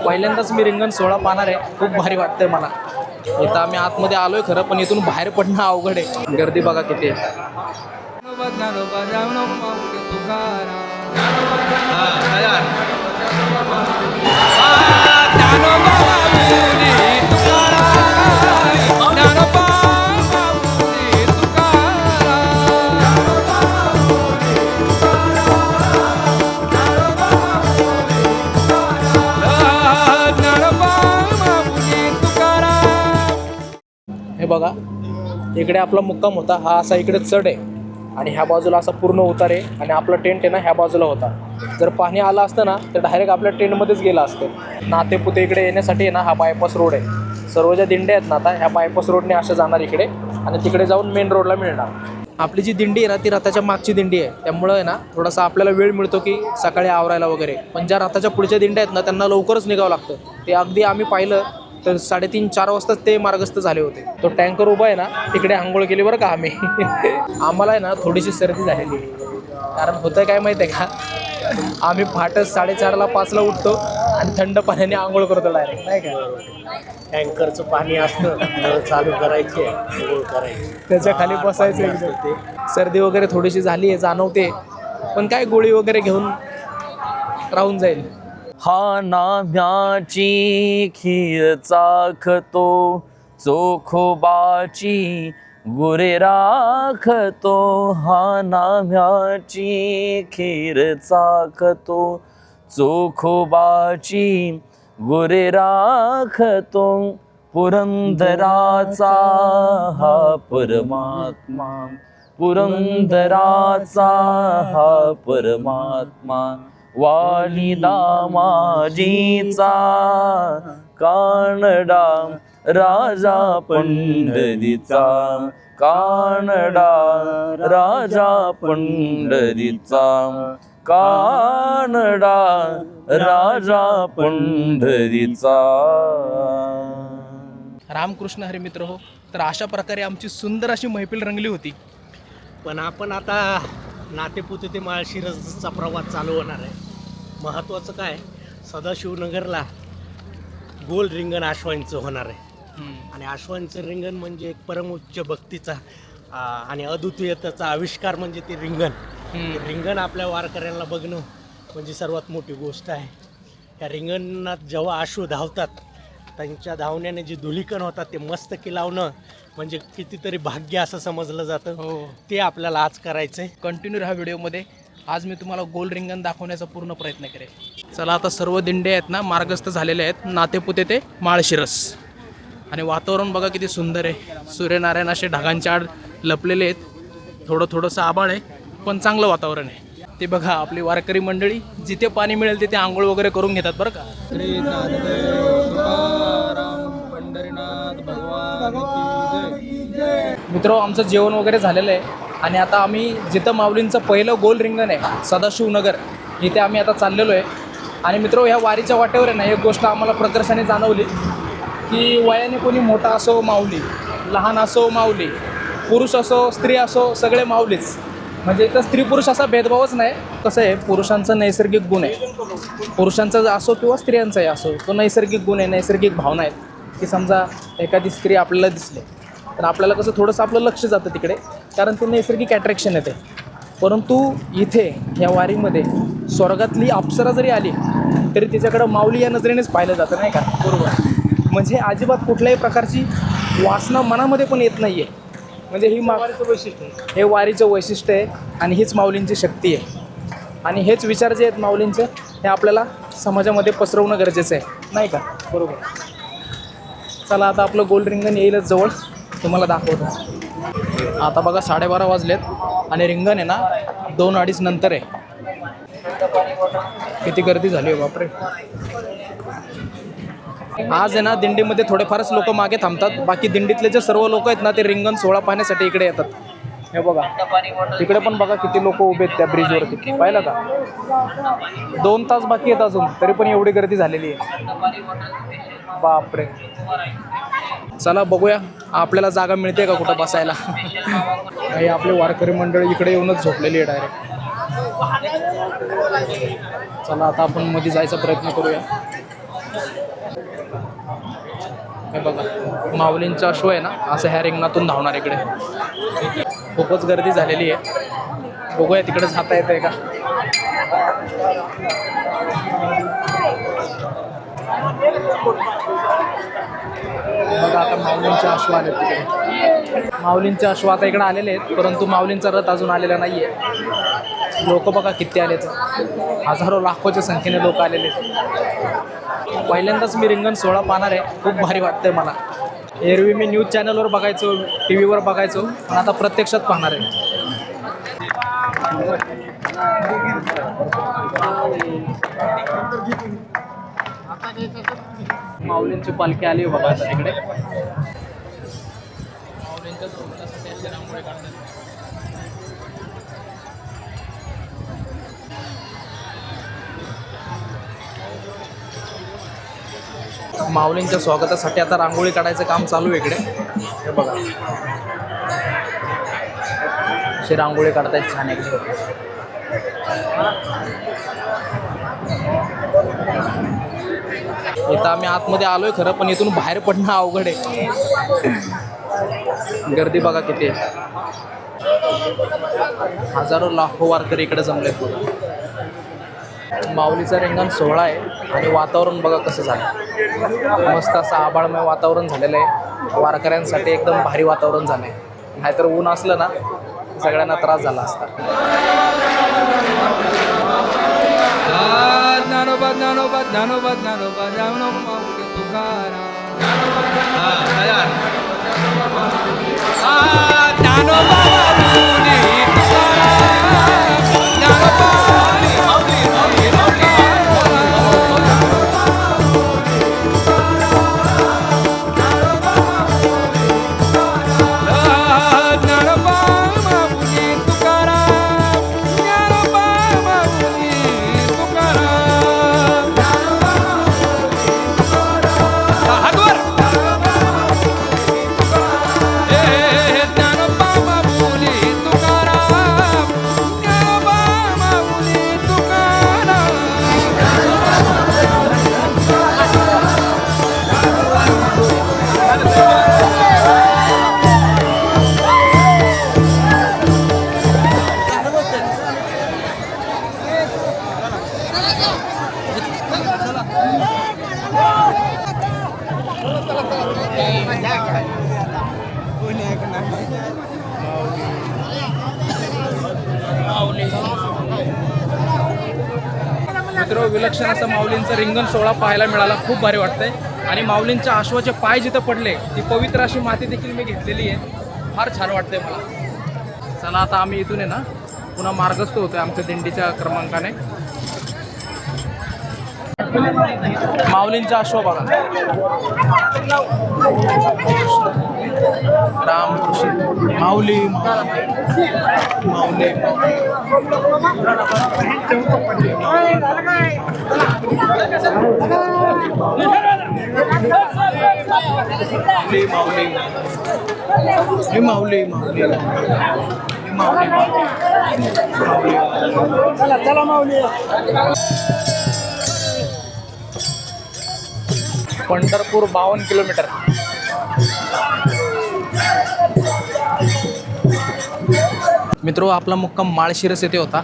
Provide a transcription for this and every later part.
पहिल्यांदाच मी रिंगण सोहळा पाहणार आहे, खूप भारी वाटतंय मला. इथं आम्ही आतमध्ये आलोय खरं, पण इथून बाहेर पडणं अवघड आहे. गर्दी बघा किती आहे. हे बघा, इकडे आपला मुक्काम होता, हा असा इकडे चढ आहे आणि ह्या बाजूला असा पूर्ण उतार आहे आणि आपला टेंट आहे ना ह्या बाजूला होता. जर पाणी आलं असतं ना तर डायरेक्ट आपल्या टेंटमध्येच गेलं असतं. नातेपुते इकडे येण्यासाठी आहे ना हा बायपास रोड आहे. सर्व ज्या दिंड्या आहेत ना आता ह्या बायपास रोडने अशा जाणार इकडे आणि तिकडे जाऊन मेन रोडला मिळणार. आपली जी दिंडी आहे ना ती रथाच्या मागची दिंडी आहे, त्यामुळं आहे ना थोडासा आपल्याला वेळ मिळतो की सकाळी आवरायला वगैरे. पण ज्या रथाच्या पुढच्या दिंड्या आहेत ना त्यांना लवकरच निघावं लागतं. ते अगदी आम्ही पाहिलं तर 3:30-4 वाजताच ते मार्गस्थ झाले होते. तो टँकर उभा आहे ना तिकडे आंघोळ केली बरं का आम्ही. आम्हाला आहे ना थोडीशी सर्दी झालेली, कारण होतं काय माहिती आहे का, आम्ही पहाटे 4:30ला 5ला उठतो आणि थंड पाण्याने आंघोळ करतो डायरेक्ट, नाही का. टँकरचं पाणी असतं, नळ चालू करायचे, आंघोळ करायची, त्याच्या खाली बसायचं एकदम. ते सर्दी वगैरे थोडीशी झाली आहे जाणवते, पण काय गोळी वगैरे घेऊन राहून जाईल. हा नाम्याची खीर चाखतो, चोखोबाची गुरे राखतो. हा नाम्याची खीर चाखतो, चोखोबाची गुरे राखतो. पुरंदराचा हा परमात्मा, पुरंदराचा हा परमात्मा. वाली दामाजीचा कानडा राजा पंढरीचा, कानडा राजा पंढरीचा, कानडा राजा पंढरीचा. रामकृष्ण हरी मित्र हो. तर अशा प्रकारे आमची सुंदर अशी मैफिल रंगली होती. पण आपण आता नातेपुते ते माळशिरसचा प्रवास चालू होणार आहे. महत्त्वाचं काय, सदाशिवनगरला गोल रिंगण आश्वांचं होणार आहे. आणि आश्वांचं रिंगण म्हणजे एक परमोच्च भक्तीचा आणि अद्वितीयतेचा आविष्कार म्हणजे ते रिंगण. रिंगण आपल्या वारकऱ्यांना बघणं म्हणजे सर्वात मोठी गोष्ट आहे. या रिंगणात जेव्हा आश्व धावतात, त्यांच्या धावण्याने जे धुलीकण होतात ते मस्तकी लावणं म्हणजे कितीतरी भाग्य असं समजलं जातं. ते आपल्याला आज करायचं आहे. कंटिन्यू राहा व्हिडिओमध्ये. आज मी तुम्हाला गोल रिंगण दाखवण्याचा पूर्ण प्रयत्न करेन. चला, आता सर्व दिंडे आहेत ना मार्गस्थ झालेले आहेत, नातेपुते ते माळशिरस. आणि वातावरण बघा किती सुंदर आहे. सूर्यनारायण असे ढगांच्या आड लपलेले आहेत. थोडंसं आभाळ आहे, पण चांगलं वातावरण आहे. ते बघा आपली वारकरी मंडळी जिथे पाणी मिळेल तिथे आंघोळ वगैरे करून घेतात बरं का. मित्र, आमचं जेवण वगैरे झालेलं आहे आणि आता आम्ही जिथं माऊलींचं पहिलं गोल रिंगण आहे सदाशिवनगर, इथे आम्ही आता चाललेलो आहे. आणि मित्र, ह्या वारीच्या वाटेवर आहे ना एक गोष्ट आम्हाला प्रकर्षाने जाणवली की वयाने कोणी मोठा असो माऊली, लहान असो माऊली, पुरुष असो स्त्री असो, सगळे माऊलीच. म्हणजे इथं स्त्री पुरुष असा भेदभावच नाही. कसं आहे, पुरुषांचा नैसर्गिक गुण आहे, पुरुषांचा असो किंवा स्त्रियांचाही असो, तो नैसर्गिक गुण आहे, नैसर्गिक भावना आहेत की समजा एखादी स्त्री आपल्याला दिसली तर आपल्याला कसं थोडंसं आपलं लक्ष जातं तिकडे, कारण ते नैसर्गिक अट्रॅक्शन येते. परंतु इथे या वारीमध्ये स्वर्गातली अप्सरा जरी आली तरी तिच्याकडं माऊली या नजरेनेच पाहिलं जातं, नाही का. बरोबर. म्हणजे अजिबात कुठल्याही प्रकारची वासना मनामध्ये पण येत नाही आहे. म्हणजे ही वारीचं वैशिष्ट्य आहे, हे वारीचं वैशिष्ट्य आहे आणि हीच माऊलींची शक्ती आहे. आणि हेच विचार जे आहेत माऊलींचे हे आपल्याला समाजामध्ये पसरवणं गरजेचं आहे, नाही का. बरोबर. चला, आता आपलं गोल रिंगण येईलच जवळ, तुम्हाला दाखवतो. आता बघा 12:30 वाजलेत आणि रिंगण आहे ना 2-2:30 नंतर आहे. किती गर्दी झाली आहे बापरे. आज आहे ना दिंडीमध्ये थोडेफारच लोक मागे थांबतात, बाकी दिंडीतले जे सर्व लोक आहेत ना ते रिंगण सोहळा पाहण्यासाठी इकडे येतात. हे बघा, तिकडे पण बघा किती लोक उभे आहेत त्या ब्रिजवरती, पाहिलं का. 2 तास बाकी आहेत अजून, तरी पण एवढी गर्दी झालेली आहे. बापरे. चला बघूया आपल्याला जागा मिळते का कुठं बसायला. काही आपले वारकरी मंडळी इकडे येऊनच झोपलेली आहे डायरेक्ट. चला आता आपण मध्ये जायचा प्रयत्न करूया. हे बघा माऊलींचा अश्व आहे ना असं ह्या रिंगणातून धावणार इकडे. खूपच गर्दी झालेली आहे. बघूया तिकडे जाता येतंय का. बघा आता माऊलींचे अश्व आले तिकडे. माऊलींचे अश्व आता इकडे आलेले आहेत, परंतु माऊलींचा रथ अजून आलेला नाहीये. लोक बघा किती आलेत, हजारो लाखोच्या संख्येने लोक आलेले आहेत. पहिल्यांदाच मी रिंगण सोहळा पाहणार आहे. खूप भारी वाटतंय मला. एरवी मी न्यूज चॅनलवर बघायचो, टी व्हीवर बघायचो, पण आता प्रत्यक्षात पाहणार आहे. माऊलींची पालखी आली बाबा आता तिकडे. माऊलींच्या स्वागतासाठी अशी रांगोळी काढतात. माऊलींच्या स्वागतासाठी आता रांगोळी काढायचं काम चालू आहे इकडे. हे बघा अशी रांगोळी काढतायत छान इकडे. इथं आम्ही आतमध्ये आलोय खरं, पण इथून बाहेर पडणं अवघड आहे. गर्दी बघा किती आहे. हजारो लाखो वारकरी इकडे जमले. माऊलीचा रिंगण सोहळा आहे आणि वातावरण बघा कसं झालं. मस्त असं आभाळमय वातावरण झालेलं आहे. वारकऱ्यांसाठी एकदम भारी वातावरण झालं आहे. नाहीतर ऊन असलं ना सगळ्यांना त्रास झाला असता. ज्ञानोबा ज्ञानोबा ज्ञानोबा ज्ञानोबा ज्ञानोबा तुकाराम. ज्ञानोबा मित्र विलक्षण असं माऊलींचं रिंगण सोहळा पाहायला मिळाला. खूप भारी वाटतंय. आणि माऊलींच्या अश्वाचे पाय जिथं पडले ती पवित्र अशी माती देखील मी घेतलेली आहे. फार छान वाटतंय मला. चला आता आम्ही इथून आहे ना पुन्हा मार्गस्थ होतोय आमच्या दिंडीच्या क्रमांकाने. माऊलींचा अश्व बघा. रामकृष्ण माऊली माऊली माऊली माऊली चला चला माऊली. पंढरपूर 52 किलोमीटर. मित्रो आपला मुक्काम माळशिरस येथे होता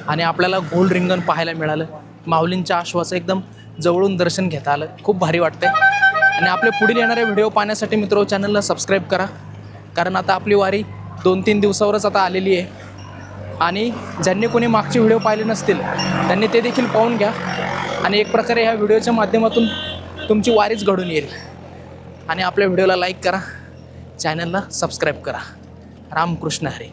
आणि आपल्याला गोल रिंगण पाहायला मिळालं. माऊलींच्या अश्वाचं एकदम जवळून दर्शन घेता आलं. खूप भारी वाटतंय. आणि आपले पुढील येणारे व्हिडिओ पाहण्यासाठी मित्रो चॅनलला सबस्क्राईब करा, कारण आता आपली वारी 2-3 दिवसावरच आता आलेली आहे. आणि ज्यांनी कोणी मागचे व्हिडिओ पाहिले नसतील त्यांनी ते देखील पाहून घ्या. आणि एक प्रकारे ह्या व्हिडिओच्या माध्यमातून तुमची वारीच घडून येईल. आणि आपल्या व्हिडिओला लाईक करा, चॅनलला सबस्क्राईब करा. रामकृष्ण हरी.